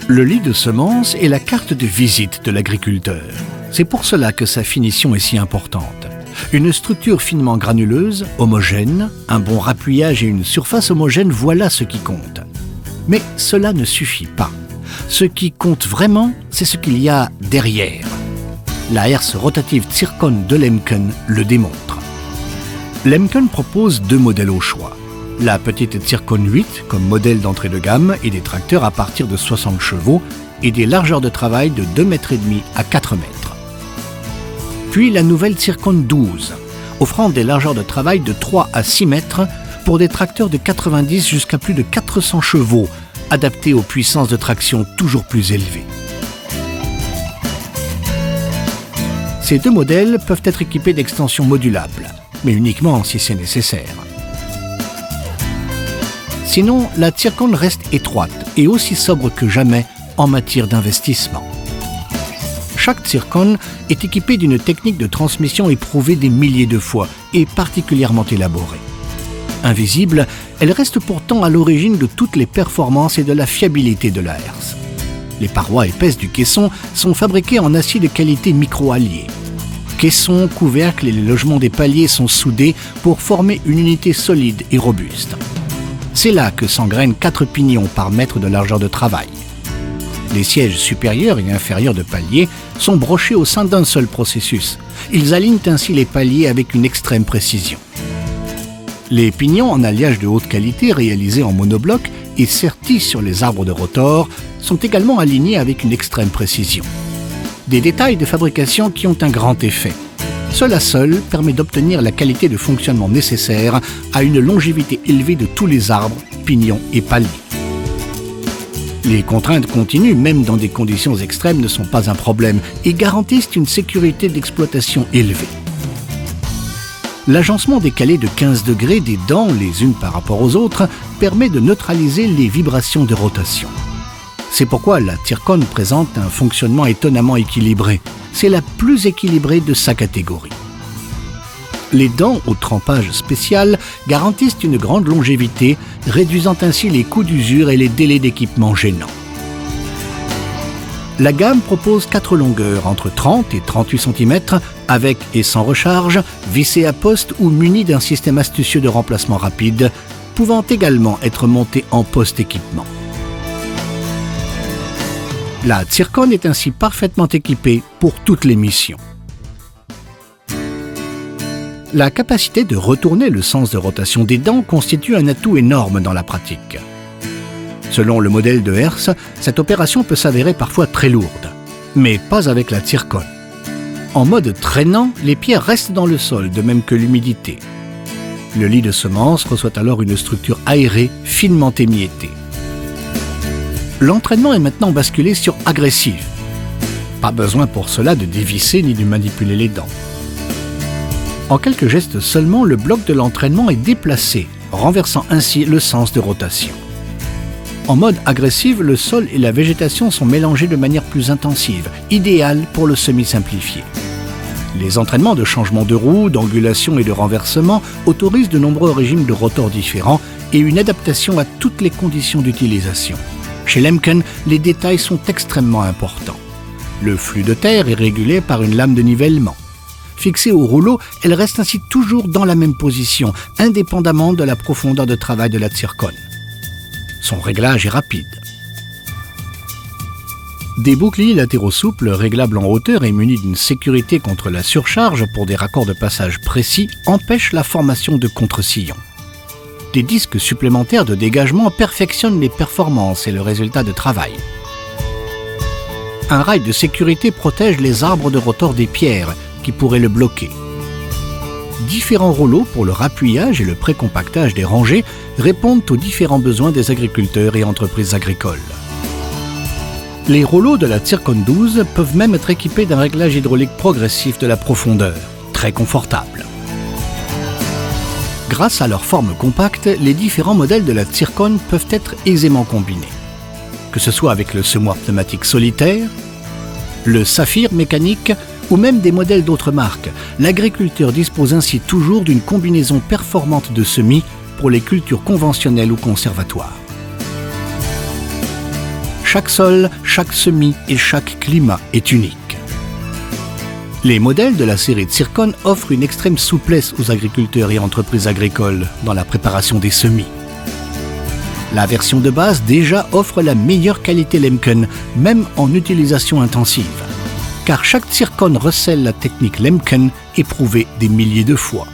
Le lit de semence est la carte de visite de l'agriculteur. C'est pour cela que sa finition est si importante. Une structure finement granuleuse, homogène, un bon rappuyage et une surface homogène, voilà ce qui compte. Mais cela ne suffit pas. Ce qui compte vraiment, c'est ce qu'il y a derrière. La herse rotative Zircon de Lemken le démontre. Lemken propose 2 modèles au choix. La petite Zircon 8 comme modèle d'entrée de gamme et des tracteurs à partir de 60 chevaux et des largeurs de travail de 2,5 m à 4 mètres. Puis la nouvelle Zircon 12, offrant des largeurs de travail de 3 à 6 mètres pour des tracteurs de 90 jusqu'à plus de 400 chevaux, adaptés aux puissances de traction toujours plus élevées. Ces 2 modèles peuvent être équipés d'extensions modulables, mais uniquement si c'est nécessaire. Sinon, la Zircon reste étroite et aussi sobre que jamais en matière d'investissement. Chaque Zircon est équipée d'une technique de transmission éprouvée des milliers de fois et particulièrement élaborée. Invisible, elle reste pourtant à l'origine de toutes les performances et de la fiabilité de la herse. Les parois épaisses du caisson sont fabriquées en acier de qualité micro-allié. Caisson, couvercle et les logements des paliers sont soudés pour former une unité solide et robuste. C'est là que s'engrènent 4 pignons par mètre de largeur de travail. Les sièges supérieurs et inférieurs de paliers sont brochés au sein d'un seul processus. Ils alignent ainsi les paliers avec une extrême précision. Les pignons en alliage de haute qualité réalisés en monobloc et sertis sur les arbres de rotor sont également alignés avec une extrême précision. Des détails de fabrication qui ont un grand effet. Cela seul permet d'obtenir la qualité de fonctionnement nécessaire à une longévité élevée de tous les arbres, pignons et paliers. Les contraintes continues, même dans des conditions extrêmes, ne sont pas un problème et garantissent une sécurité d'exploitation élevée. L'agencement décalé de 15 degrés des dents les unes par rapport aux autres permet de neutraliser les vibrations de rotation. C'est pourquoi la Zircon présente un fonctionnement étonnamment équilibré. C'est la plus équilibrée de sa catégorie. Les dents au trempage spécial garantissent une grande longévité, réduisant ainsi les coûts d'usure et les délais d'équipement gênants. La gamme propose 4 longueurs entre 30 et 38 cm avec et sans recharge, vissées à poste ou munies d'un système astucieux de remplacement rapide, pouvant également être montées en post-équipement. La Zircon est ainsi parfaitement équipée pour toutes les missions. La capacité de retourner le sens de rotation des dents constitue un atout énorme dans la pratique. Selon le modèle de herse, cette opération peut s'avérer parfois très lourde, mais pas avec la Zircon. En mode traînant, les pierres restent dans le sol, de même que l'humidité. Le lit de semence reçoit alors une structure aérée, finement émiettée. L'entraînement est maintenant basculé sur agressif. Pas besoin pour cela de dévisser ni de manipuler les dents. En quelques gestes seulement, le bloc de l'entraînement est déplacé, renversant ainsi le sens de rotation. En mode agressif, le sol et la végétation sont mélangés de manière plus intensive, idéale pour le semi-simplifié. Les entraînements de changement de roue, d'angulation et de renversement autorisent de nombreux régimes de rotor différents et une adaptation à toutes les conditions d'utilisation. Chez Lemken, les détails sont extrêmement importants. Le flux de terre est régulé par une lame de nivellement. Fixée au rouleau, elle reste ainsi toujours dans la même position, indépendamment de la profondeur de travail de la Zircon. Son réglage est rapide. Des boucliers latéraux souples, réglables en hauteur et munis d'une sécurité contre la surcharge pour des raccords de passage précis, empêchent la formation de contre-sillons. Des disques supplémentaires de dégagement perfectionnent les performances et le résultat de travail. Un rail de sécurité protège les arbres de rotor des pierres qui pourraient le bloquer. Différents rouleaux pour le rappuyage et le précompactage des rangées répondent aux différents besoins des agriculteurs et entreprises agricoles. Les rouleaux de la Zircon 12 peuvent même être équipés d'un réglage hydraulique progressif de la profondeur, très confortable. Grâce à leur forme compacte, les différents modèles de la Zircon peuvent être aisément combinés. Que ce soit avec le semoir pneumatique solitaire, le saphir mécanique ou même des modèles d'autres marques, l'agriculteur dispose ainsi toujours d'une combinaison performante de semis pour les cultures conventionnelles ou conservatoires. Chaque sol, chaque semis et chaque climat est unique. Les modèles de la série Zircon offrent une extrême souplesse aux agriculteurs et entreprises agricoles dans la préparation des semis. La version de base déjà offre la meilleure qualité Lemken, même en utilisation intensive, car chaque Zircon recèle la technique Lemken éprouvée des milliers de fois.